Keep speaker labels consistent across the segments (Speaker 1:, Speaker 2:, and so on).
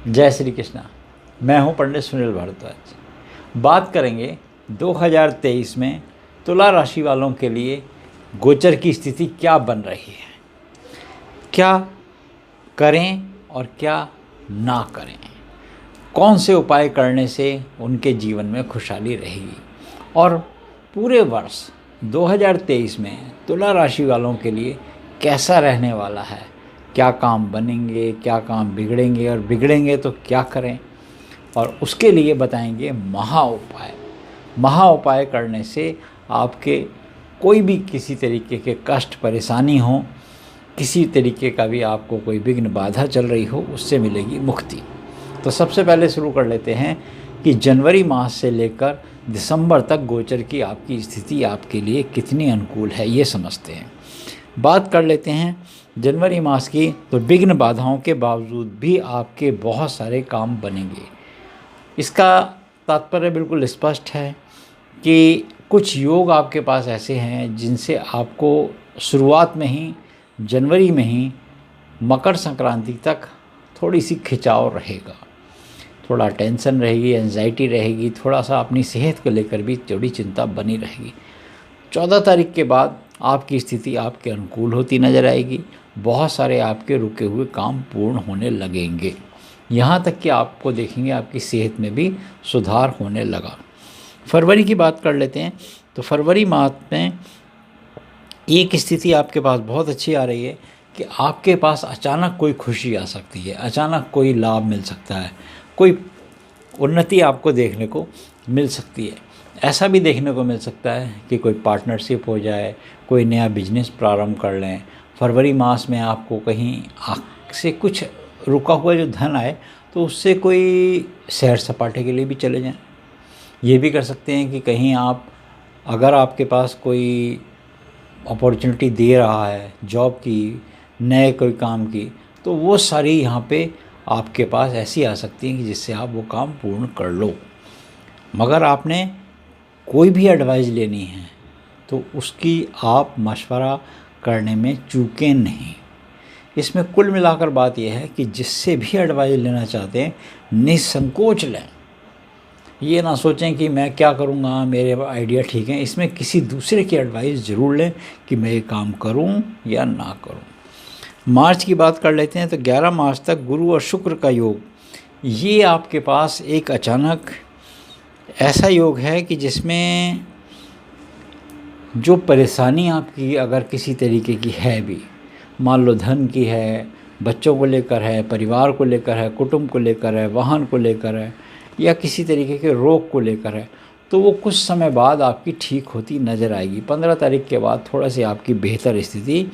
Speaker 1: जय श्री कृष्णा। मैं हूं पंडित सुनील भारद्वाज। बात करेंगे 2023 में तुला राशि वालों के लिए गोचर की स्थिति क्या बन रही है, क्या करें और क्या ना करें, कौन से उपाय करने से उनके जीवन में खुशहाली रहेगी और पूरे वर्ष 2023 में तुला राशि वालों के लिए कैसा रहने वाला है, क्या काम बनेंगे, क्या काम बिगड़ेंगे और बिगड़ेंगे तो क्या करें, और उसके लिए बताएंगे महा उपाय करने से आपके कोई भी किसी तरीके के कष्ट परेशानी हो, किसी तरीके का भी आपको कोई विघ्न बाधा चल रही हो, उससे मिलेगी मुक्ति। तो सबसे पहले शुरू कर लेते हैं कि जनवरी मास से लेकर दिसंबर तक गोचर की आपकी स्थिति आपके लिए कितनी अनुकूल है, ये समझते हैं। बात कर लेते हैं जनवरी मास की। तो विघ्न बाधाओं के बावजूद भी आपके बहुत सारे काम बनेंगे। इसका तात्पर्य बिल्कुल स्पष्ट है कि कुछ योग आपके पास ऐसे हैं जिनसे आपको शुरुआत में ही, जनवरी में ही मकर संक्रांति तक थोड़ी सी खिंचाव रहेगा, थोड़ा टेंशन रहेगी, एंजाइटी रहेगी, थोड़ा सा अपनी सेहत को लेकर भी थोड़ी चिंता बनी रहेगी। 14 तारीख के बाद आपकी स्थिति आपके अनुकूल होती नज़र आएगी। बहुत सारे आपके रुके हुए काम पूर्ण होने लगेंगे, यहाँ तक कि आपको देखेंगे आपकी सेहत में भी सुधार होने लगा। फरवरी की बात कर लेते हैं। तो फरवरी माह में एक स्थिति आपके पास बहुत अच्छी आ रही है कि आपके पास अचानक कोई खुशी आ सकती है, अचानक कोई लाभ मिल सकता है, कोई उन्नति आपको देखने को मिल सकती है। ऐसा भी देखने को मिल सकता है कि कोई पार्टनरशिप हो जाए, कोई नया बिजनेस प्रारंभ कर लें। फरवरी मास में आपको कहीं से कुछ रुका हुआ जो धन आए तो उससे कोई सैर सपाटे के लिए भी चले जाएं। ये भी कर सकते हैं कि कहीं आप, अगर आपके पास कोई अपॉर्चुनिटी दे रहा है जॉब की, नए कोई काम की, तो वो सारी यहाँ पे आपके पास ऐसी आ सकती हैं कि जिससे आप वो काम पूर्ण कर लो। मगर आपने कोई भी एडवाइस लेनी है तो उसकी आप मशवरा करने में चूकें नहीं। इसमें कुल मिलाकर बात यह है कि जिससे भी एडवाइस लेना चाहते हैं निसंकोच लें। ये ना सोचें कि मैं क्या करूँगा, मेरे आइडिया ठीक है। इसमें किसी दूसरे की एडवाइस ज़रूर लें कि मैं ये काम करूँ या ना करूँ। मार्च की बात कर लेते हैं। तो 11 मार्च तक गुरु और शुक्र का योग, ये आपके पास एक अचानक ऐसा योग है कि जिसमें जो परेशानी आपकी अगर किसी तरीके की है भी, मान लो धन की है, बच्चों को लेकर है, परिवार को लेकर है, कुटुंब को लेकर है, वाहन को लेकर है, या किसी तरीके के रोग को लेकर है, तो वो कुछ समय बाद आपकी ठीक होती नज़र आएगी। 15 तारीख के बाद थोड़ा सी आपकी बेहतर स्थिति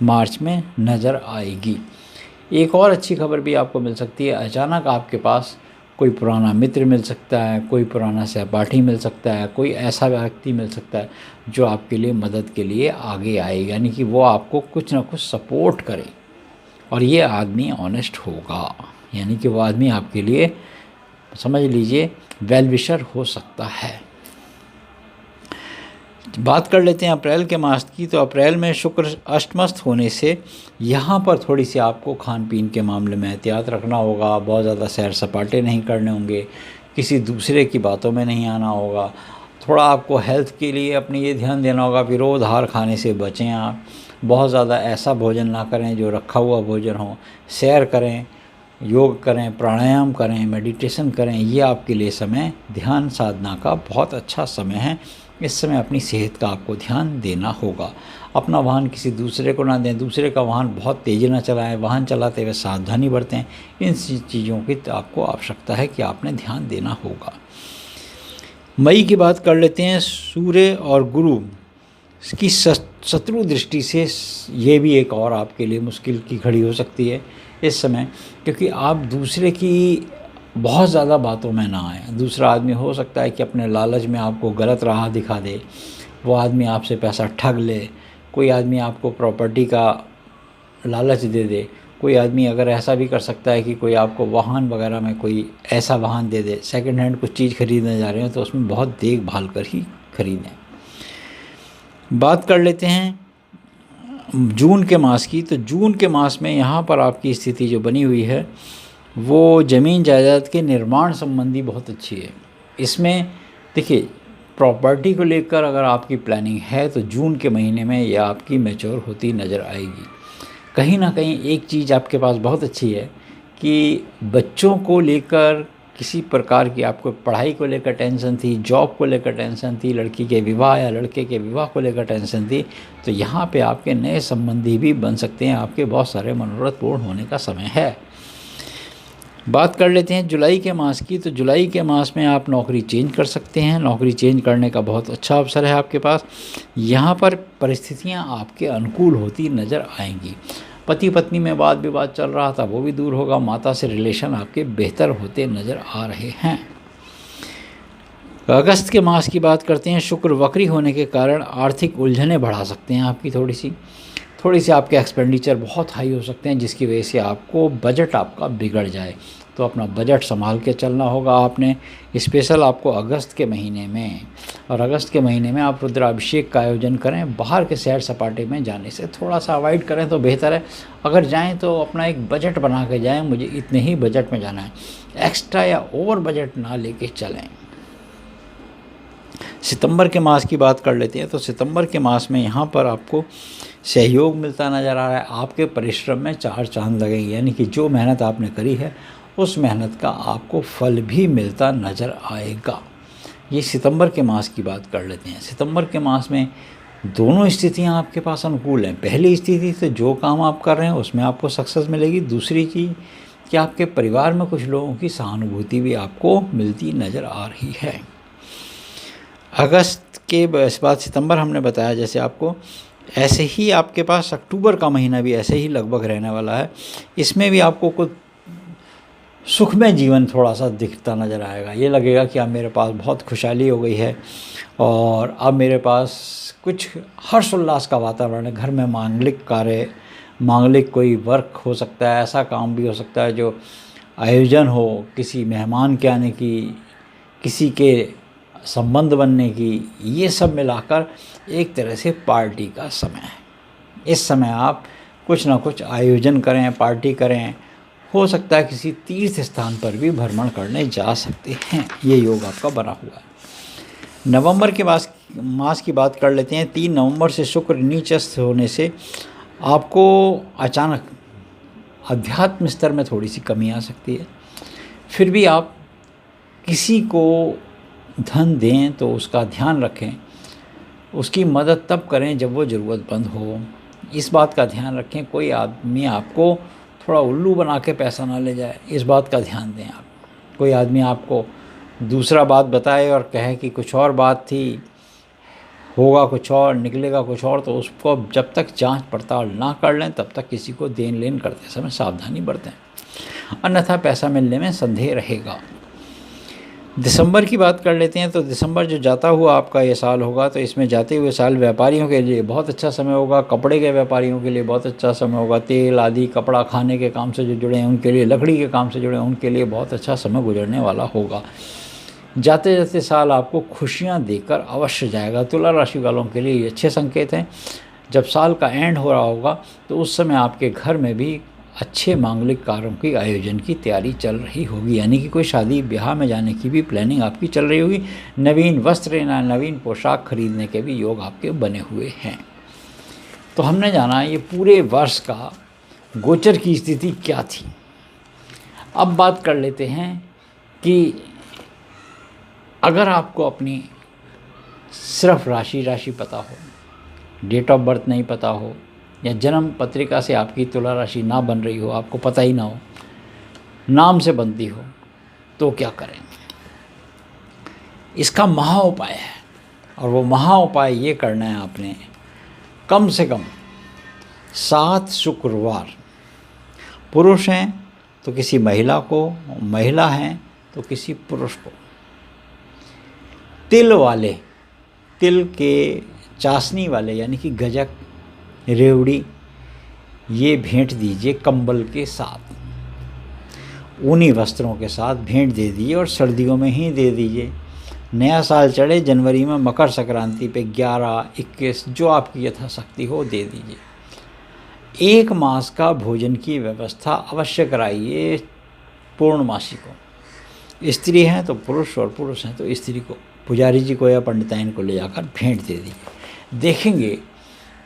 Speaker 1: मार्च में नज़र आएगी। एक और अच्छी खबर भी आपको मिल सकती है। अचानक आपके पास कोई पुराना मित्र मिल सकता है, कोई पुराना सहपाठी मिल सकता है, कोई ऐसा व्यक्ति मिल सकता है जो आपके लिए मदद के लिए आगे आए, यानी कि वो आपको कुछ ना कुछ सपोर्ट करे। और ये आदमी ऑनेस्ट होगा, यानी कि वो आदमी आपके लिए, समझ लीजिए, वेल विशर हो सकता है। बात कर लेते हैं अप्रैल के मास की। तो अप्रैल में शुक्र अष्टमस्थ होने से यहाँ पर थोड़ी सी आपको खान पीन के मामले में एहतियात रखना होगा। बहुत ज़्यादा सैर सपाटे नहीं करने होंगे, किसी दूसरे की बातों में नहीं आना होगा। थोड़ा आपको हेल्थ के लिए अपने ये ध्यान देना होगा, विरोध आहार खाने से बचें आप। बहुत ज़्यादा ऐसा भोजन ना करें जो रखा हुआ भोजन हो। सैर करें, योग करें, प्राणायाम करें, मेडिटेशन करें। ये आपके लिए समय ध्यान साधना का बहुत अच्छा समय है। इस समय अपनी सेहत का आपको ध्यान देना होगा। अपना वाहन किसी दूसरे को ना दें, दूसरे का वाहन बहुत तेज़ी ना चलाएं, वाहन चलाते हुए सावधानी बरतें। इन चीज़ों की आपको आवश्यकता है कि आपने ध्यान देना होगा। मई की बात कर लेते हैं। सूर्य और गुरु की शत्रु दृष्टि से ये भी एक और आपके लिए मुश्किल की घड़ी हो सकती है इस समय, क्योंकि आप दूसरे की बहुत ज़्यादा बातों में ना आए। दूसरा आदमी हो सकता है कि अपने लालच में आपको गलत राह दिखा दे, वो आदमी आपसे पैसा ठग ले, कोई आदमी आपको प्रॉपर्टी का लालच दे दे, कोई आदमी अगर ऐसा भी कर सकता है कि कोई आपको वाहन वगैरह में कोई ऐसा वाहन दे दे। सेकंड हैंड कुछ चीज़ खरीदने जा रहे हैं तो उसमें बहुत देखभाल कर ही खरीदें। बात कर लेते हैं जून के मास की। तो जून के मास में यहाँ पर आपकी स्थिति जो बनी हुई है वो ज़मीन जायदाद के निर्माण संबंधी बहुत अच्छी है। इसमें देखिए, प्रॉपर्टी को लेकर अगर आपकी प्लानिंग है तो जून के महीने में यह आपकी मैच्योर होती नज़र आएगी। कहीं ना कहीं एक चीज़ आपके पास बहुत अच्छी है कि बच्चों को लेकर किसी प्रकार की आपको पढ़ाई को लेकर टेंशन थी, जॉब को लेकर टेंशन थी, लड़की के विवाह या लड़के के विवाह को लेकर टेंशन थी, तो यहाँ पे आपके नए संबंधी भी बन सकते हैं। आपके बहुत सारे मनोरथ पूर्ण होने का समय है। बात कर लेते हैं जुलाई के मास की। तो जुलाई के मास में आप नौकरी चेंज कर सकते हैं। नौकरी चेंज करने का बहुत अच्छा अवसर है आपके पास। यहाँ पर परिस्थितियाँ आपके अनुकूल होती नज़र आएंगी। पति पत्नी में वाद विवाद चल रहा था, वो भी दूर होगा। माता से रिलेशन आपके बेहतर होते नज़र आ रहे हैं। अगस्त के मास की बात करते हैं। शुक्र वक्री होने के कारण आर्थिक उलझनें बढ़ा सकते हैं आपकी। थोड़ी सी आपके एक्सपेंडिचर बहुत हाई हो सकते हैं, जिसकी वजह से आपको बजट आपका बिगड़ जाए। तो अपना बजट संभाल के चलना होगा आपने। स्पेशल आपको अगस्त के महीने में, और अगस्त के महीने में आप रुद्राभिषेक का आयोजन करें। बाहर के सैर सपाटे में जाने से थोड़ा सा अवॉइड करें तो बेहतर है। अगर जाएं तो अपना एक बजट बना के जाएं, मुझे इतने ही बजट में जाना है, एक्स्ट्रा या ओवर बजट ना लेके चलें। सितंबर के मास की बात कर लेते हैं। तो सितंबर के मास में यहाँ पर आपको सहयोग मिलता नज़र आ रहा है। आपके परिश्रम में 4 चांद लगेंगे, यानी कि जो मेहनत आपने करी है उस मेहनत का आपको फल भी मिलता नज़र आएगा। ये सितंबर के मास की बात कर लेते हैं। सितंबर के मास में दोनों स्थितियाँ आपके पास अनुकूल हैं। पहली स्थिति तो जो काम आप कर रहे हैं उसमें आपको सक्सेस मिलेगी। दूसरी चीज़ कि आपके परिवार में कुछ लोगों की सहानुभूति भी आपको मिलती नज़र आ रही है। अगस्त के बाद सितंबर हमने बताया जैसे आपको, ऐसे ही आपके पास अक्टूबर का महीना भी ऐसे ही लगभग रहने वाला है। इसमें भी आपको कुछ सुखमय जीवन थोड़ा सा दिखता नज़र आएगा। ये लगेगा कि अब मेरे पास बहुत खुशहाली हो गई है और अब मेरे पास कुछ हर्षोल्लास का वातावरण है। घर में मांगलिक कार्य, मांगलिक कोई वर्क हो सकता है, ऐसा काम भी हो सकता है जो आयोजन हो, किसी मेहमान के आने की, किसी के संबंध बनने की, ये सब मिलाकर एक तरह से पार्टी का समय है। इस समय आप कुछ ना कुछ आयोजन करें, पार्टी करें। हो सकता है किसी तीर्थ स्थान पर भी भ्रमण करने जा सकते हैं। ये योग आपका बना हुआ है। नवंबर के मास की बात कर लेते हैं। 3 नवंबर से शुक्र नीचस्थ होने से आपको अचानक अध्यात्म स्तर में थोड़ी सी कमी आ सकती है। फिर भी आप किसी को धन दें तो उसका ध्यान रखें, उसकी मदद तब करें जब वो ज़रूरतमंद हो। इस बात का ध्यान रखें, कोई आदमी आपको थोड़ा उल्लू बना के पैसा ना ले जाए, इस बात का ध्यान दें आप। कोई आदमी आपको दूसरा बात बताए और कहे कि कुछ और बात थी, होगा कुछ और, निकलेगा कुछ और, तो उसको जब तक जांच पड़ताल ना कर लें तब तक किसी को देन लेन करते समय सावधानी बरतें, अन्यथा पैसा मिलने में संदेह रहेगा। दिसंबर की बात कर लेते हैं। तो दिसंबर जो जाता हुआ आपका ये साल होगा, तो इसमें जाते हुए साल व्यापारियों के लिए बहुत अच्छा समय होगा। कपड़े के व्यापारियों के लिए बहुत अच्छा समय होगा। तेल आदि, कपड़ा, खाने के काम से जो जुड़े हैं उनके लिए, लकड़ी के काम से जुड़े हैं उनके लिए बहुत अच्छा समय गुजरने वाला होगा। जाते जाते साल आपको खुशियाँ देकर अवश्य जाएगा। तुला राशि वालों के लिए ये अच्छे संकेत हैं। जब साल का एंड हो रहा होगा तो उस समय आपके घर में भी अच्छे मांगलिक कार्यों की आयोजन की तैयारी चल रही होगी, यानी कि कोई शादी ब्याह में जाने की भी प्लानिंग आपकी चल रही होगी। नवीन वस्त्र या नवीन पोशाक खरीदने के भी योग आपके बने हुए हैं। तो हमने जाना ये पूरे वर्ष का गोचर की स्थिति क्या थी। अब बात कर लेते हैं कि अगर आपको अपनी सिर्फ राशि पता हो, डेट ऑफ बर्थ नहीं पता हो, या जन्म पत्रिका से आपकी तुला राशि ना बन रही हो, आपको पता ही ना हो, नाम से बनती हो, तो क्या करें। इसका महा उपाय है, और वो महा उपाय ये करना है आपने, कम से कम 7 शुक्रवार, पुरुष हैं तो किसी महिला को, महिला हैं तो किसी पुरुष को, तिल के चाशनी वाले यानी कि गजक, रेवड़ी, ये भेंट दीजिए कंबल के साथ, ऊनी वस्त्रों के साथ भेंट दे दीजिए, और सर्दियों में ही दे दीजिए। नया साल चढ़े जनवरी में, मकर संक्रांति पे 11, 21 जो आपकी यथाशक्ति हो दे दीजिए। 1 मास का भोजन की व्यवस्था अवश्य कराइए। पूर्णमासी को। स्त्री हैं तो पुरुष और पुरुष हैं तो स्त्री को पुजारी जी को या पंडिताइन को ले जाकर भेंट दे दीजिए। देखेंगे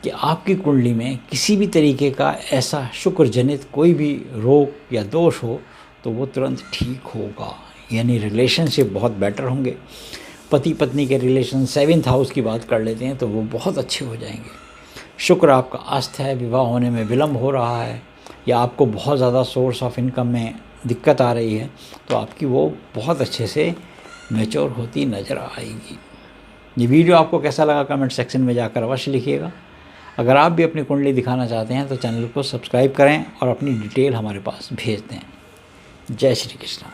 Speaker 1: कि आपकी कुंडली में किसी भी तरीके का ऐसा शुक्र जनित कोई भी रोग या दोष हो तो वो तुरंत ठीक होगा, यानी रिलेशनशिप बहुत बेटर होंगे। पति पत्नी के रिलेशन 7th हाउस की बात कर लेते हैं तो वो बहुत अच्छे हो जाएंगे। शुक्र आपका अस्त है, विवाह होने में विलम्ब हो रहा है या आपको बहुत ज़्यादा सोर्स ऑफ इनकम में दिक्कत आ रही है तो आपकी वो बहुत अच्छे से मैच्योर होती नज़र आएगी। ये वीडियो आपको कैसा लगा कमेंट सेक्शन में जाकर अवश्य लिखिएगा। अगर आप भी अपनी कुंडली दिखाना चाहते हैं तो चैनल को सब्सक्राइब करें और अपनी डिटेल हमारे पास भेज दें। जय श्री कृष्ण।